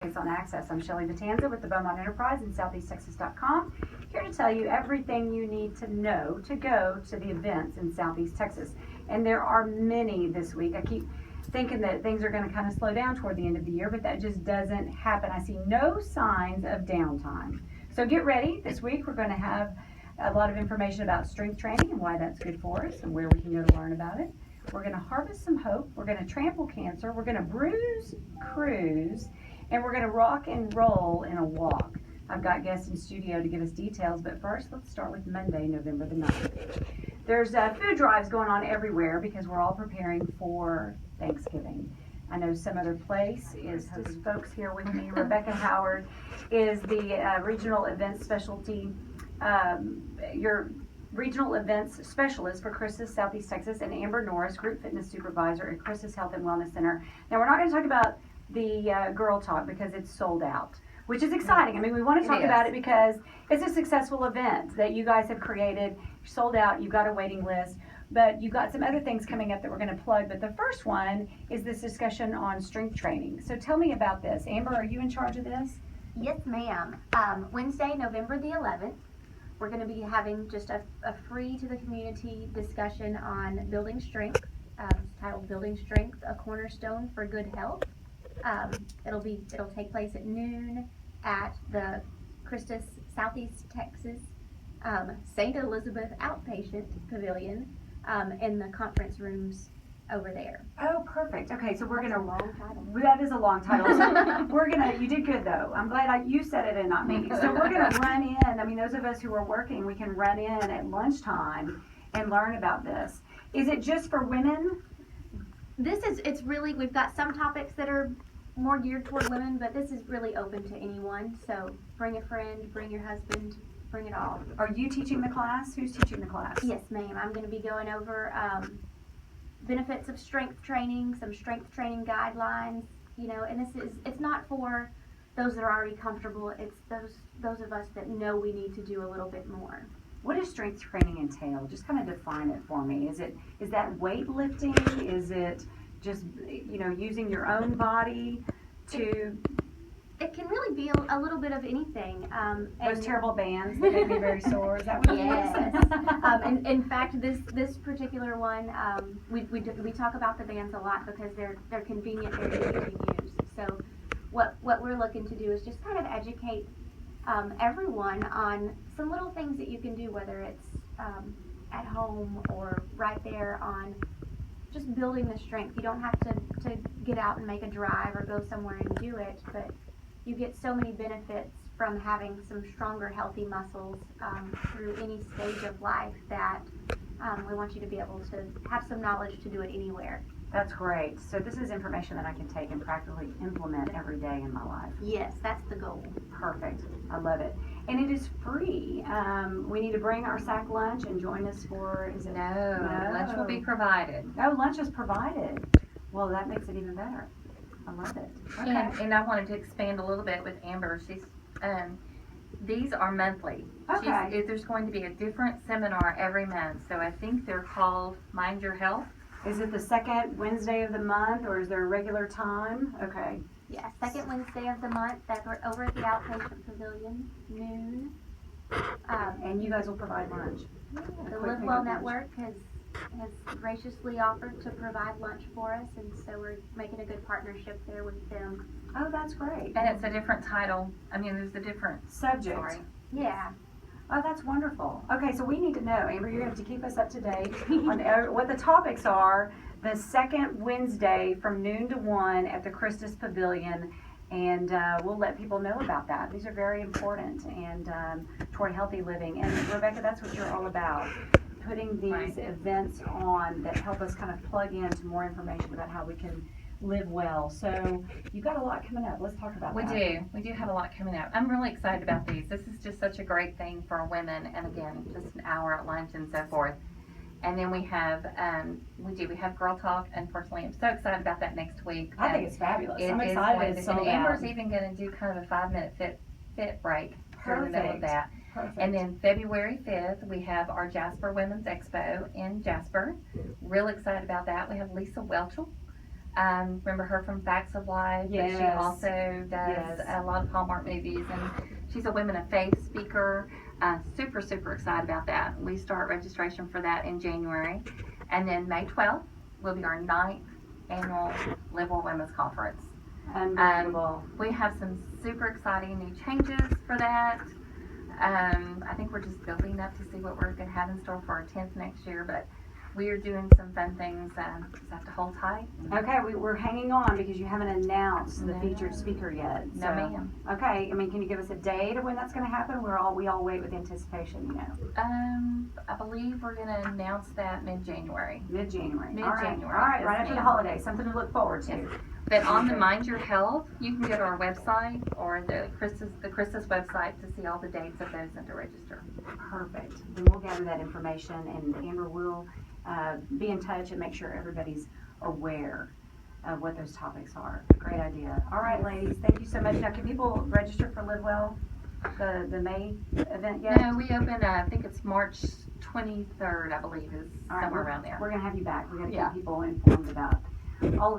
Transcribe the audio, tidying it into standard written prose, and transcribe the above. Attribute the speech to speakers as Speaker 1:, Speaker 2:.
Speaker 1: It's on Access. I'm Shelley Vitanza with the Beaumont Enterprise and SoutheastTexas.com, here to tell you everything you need to know to go to the events in Southeast Texas. And there are many this week. I keep thinking that things are going to kind of slow down toward the end of the year, but that just doesn't happen. I see no signs of downtime. So get ready. This week we're going to have a lot of information about strength training and why that's good for us and where we can go to learn about it. We're going to harvest some hope. We're going to trample cancer. We're going to bruise, cruise, and we're going to rock and roll in a walk. I've got guests in studio to give us details, but first let's start with Monday, November the 9th. There's food drives going on everywhere because we're all preparing for Thanksgiving. I know Some Other Place is folks here with me. Rebecca Howard is the regional events specialty, your regional events specialist for CHRISTUS Southeast Texas, and Amber Norris, group fitness supervisor at CHRISTUS Health and Wellness Center. Now we're not going to talk about the Girl Talk because it's sold out, which is exciting. I mean, we want to talk about it because it's a successful event that you guys have created. You're sold out, you've got a waiting list, but you've got some other things coming up that we're going to plug. But the first one is this discussion on strength training. So tell me about this. Amber, are you in charge of this?
Speaker 2: Yes, ma'am. Wednesday, November the 11th, we're going to be having just a free to the community discussion on building strength, titled Building Strength, a Cornerstone for Good Health. It'll take place at noon at the CHRISTUS Southeast Texas St. Elizabeth Outpatient Pavilion in the conference rooms over there.
Speaker 1: Oh, perfect. Okay, so we're
Speaker 2: That's
Speaker 1: gonna.
Speaker 2: a long title.
Speaker 1: That is a long title. So we're gonna. You did good though. I'm glad you said it and not me. So we're gonna run in. I mean, those of us who are working, we can run in at lunchtime and learn about this. Is it just for women?
Speaker 2: It's really, we've got some topics that are more geared toward women, but this is really open to anyone. So bring a friend, bring your husband, bring it all.
Speaker 1: Are you teaching the class? Who's teaching the class?
Speaker 2: Yes, ma'am. I'm going to be going over benefits of strength training, some strength training guidelines, and it's not for those that are already comfortable. It's those of us that know we need to do a little bit more.
Speaker 1: What does strength training entail? Just kind of define it for me. Is that weightlifting? Is it just using your own body to?
Speaker 2: It can really be a little bit of anything.
Speaker 1: Those terrible bands that make me very sore. Is that what it is?
Speaker 2: In fact, this particular one, we talk about the bands a lot because they're convenient, they're easy to use. So what we're looking to do is just kind of educate everyone on some little things that you can do, whether it's at home or right there on just building the strength. You don't have to get out and make a drive or go somewhere and do it, but you get so many benefits from having some stronger, healthy muscles through any stage of life that we want you to be able to have some knowledge to do it anywhere.
Speaker 1: That's great. So this is information that I can take and practically implement every day in my life.
Speaker 2: Yes, that's the goal.
Speaker 1: Perfect. I love it. And it is free. We need to bring our sack lunch and join us for, is it?
Speaker 3: No, lunch will be provided.
Speaker 1: Oh, lunch is provided. Well, that makes it even better. I love it. Okay.
Speaker 3: And I wanted to expand a little bit with Amber. These are monthly.
Speaker 1: Okay.
Speaker 3: There's going to be a different seminar every month. So I think they're called Mind Your Health.
Speaker 1: Is it the second Wednesday of the month, or is there a regular time? Okay.
Speaker 2: Yeah, second Wednesday of the month. That's over at the Outpatient Pavilion, noon.
Speaker 1: And you guys will provide lunch.
Speaker 2: The Live Well Network has graciously offered to provide lunch for us, and so we're making a good partnership there with them.
Speaker 1: Oh, that's great.
Speaker 3: And it's a different title. I mean, there's a different
Speaker 1: Subject.
Speaker 3: Sorry.
Speaker 2: Yeah.
Speaker 1: Oh, that's wonderful. Okay, so we need to know, Amber, you're going to have to keep us up to date on what the topics are the second Wednesday from noon to 1 at the CHRISTUS Pavilion, and we'll let people know about that. These are very important and toward healthy living. And Rebecca, that's what you're all about, putting these events on that help us kind of plug into more information about how we can live well. So you've got a lot coming up. Let's talk about that.
Speaker 3: We do have a lot coming up. I'm really excited about these. This is just such a great thing for women, and again, just an hour at lunch and so forth. And then we have Girl Talk. Unfortunately, I'm so excited about that next week.
Speaker 1: I think it's fabulous. I'm excited. It's sold
Speaker 3: and Amber's
Speaker 1: out.
Speaker 3: even going to do kind of a 5-minute fit break during the middle of that.
Speaker 1: Perfect.
Speaker 3: And then February 5th, we have our Jasper Women's Expo in Jasper. Real excited about that. We have Lisa Welchel Remember her from Facts of Life? But she
Speaker 1: Yes.
Speaker 3: also does
Speaker 1: Yes.
Speaker 3: a lot of Hallmark movies, and she's a Women of Faith speaker. Super, super excited about that. We start registration for that in January. And then May 12th will be our 9th annual Live Well Women's Conference.
Speaker 1: Unbelievable.
Speaker 3: We have some super exciting new changes for that. I think we're just building up to see what we're going to have in store for our 10th next year, but we are doing some fun things. Just have to hold tight.
Speaker 1: Okay, we're hanging on because you haven't announced the
Speaker 3: No.
Speaker 1: featured speaker yet.
Speaker 3: No,
Speaker 1: So,
Speaker 3: ma'am.
Speaker 1: okay, I mean, can you give us a date of when that's going to happen? We all wait with anticipation, you know.
Speaker 3: I believe we're going to announce that mid-January.
Speaker 1: Mid-January.
Speaker 3: Mid-January,
Speaker 1: All right,
Speaker 3: yes,
Speaker 1: right after the
Speaker 3: ma'am.
Speaker 1: holidays. Something to look forward to.
Speaker 3: Yes. But on the Mind Your Health, you can go to our website or the CHRISTUS website to see all the dates of those and to register.
Speaker 1: Perfect. Then we'll gather that information, and Amber will be in touch and make sure everybody's aware of what those topics are. Great idea. All right, ladies, thank you so much. Now, can people register for Live Well, the May event yet?
Speaker 3: No, we open, I think it's March 23rd, I believe, is
Speaker 1: All right,
Speaker 3: somewhere around there.
Speaker 1: We're going to have you back. We're going to
Speaker 3: Yeah.
Speaker 1: keep people informed about all of